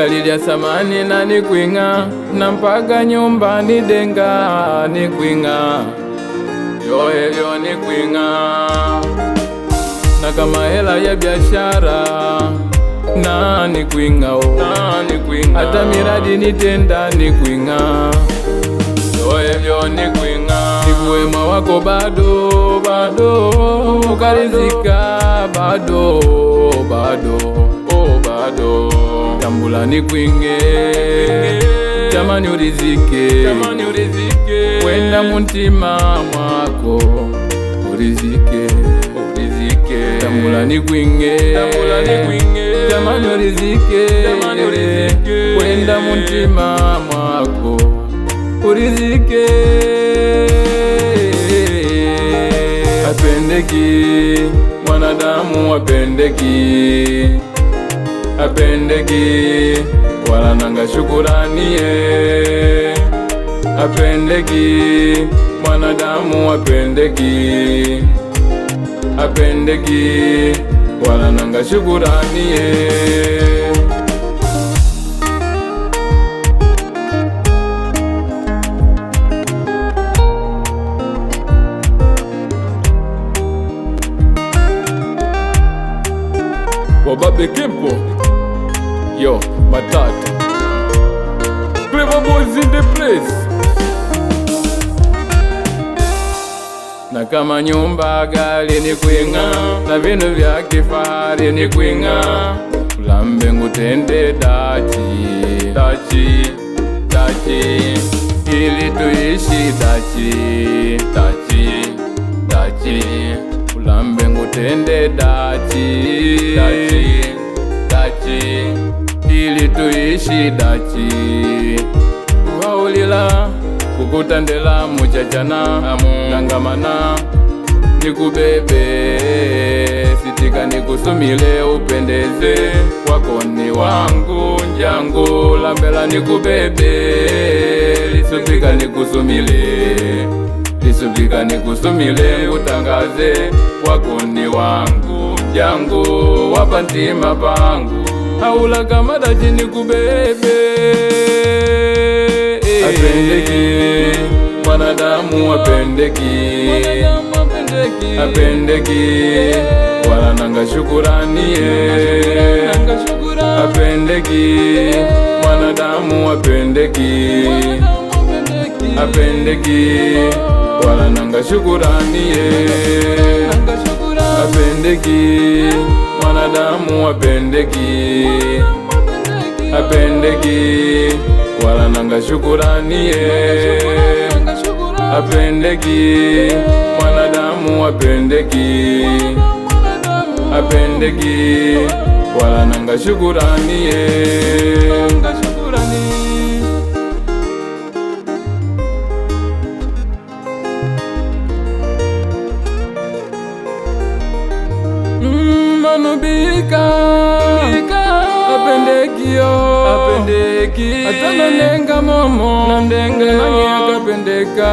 gali lya samani na nikwinga, na mpaka nyumbani denga nikwinga, yoyo nikwinga. Na kama hela ya biashara na nikwinga, hata miradi nitenda nikwinga, yoyo nikwinga. Nikuwema wako bado ukarizika bado tambula nikwinge, tamani urizike, wenda muntima mwako urizike, tambula nikwinge, tamani urizike, wenda muntima mwako urizike. Apendeki mwanadamu, apendeki wala nanga shukurani ye. Apendeki mwanadamu, apendeki wala nanga shukurani ye. Wababe Kempo, yo, Matata, Clever Boys in the place. Na kama nyumba gali nikwinga, na vinu vya kifahari nikwinga, ulambe ngutende dachi, ili tuishi dachi, ulambe ngutende dachi, ili tuishi dachi. Kuhaulila kukutandela muchachana nangamana, nikubebe sitika nikusumile upendeze, wako ni wangu njangu lambela nikubebe, lisupika nikusumile utangaze, wako ni wangu njangu wapantima pangu, haula kama dachi nikubebe. Apendeki mwanadamu, apendeki wala nanga shukurani ye. Apendeki mwanadamu, apendeki wala nanga shukurani ye. Apendeki mwanadamu, apendeki wala nanga shukurani ye. Apendeki mwanadamu, apendeki wala nanga shukurani ye. Manubika apendeki atana nenga momo na ndenga nangi akapendeka.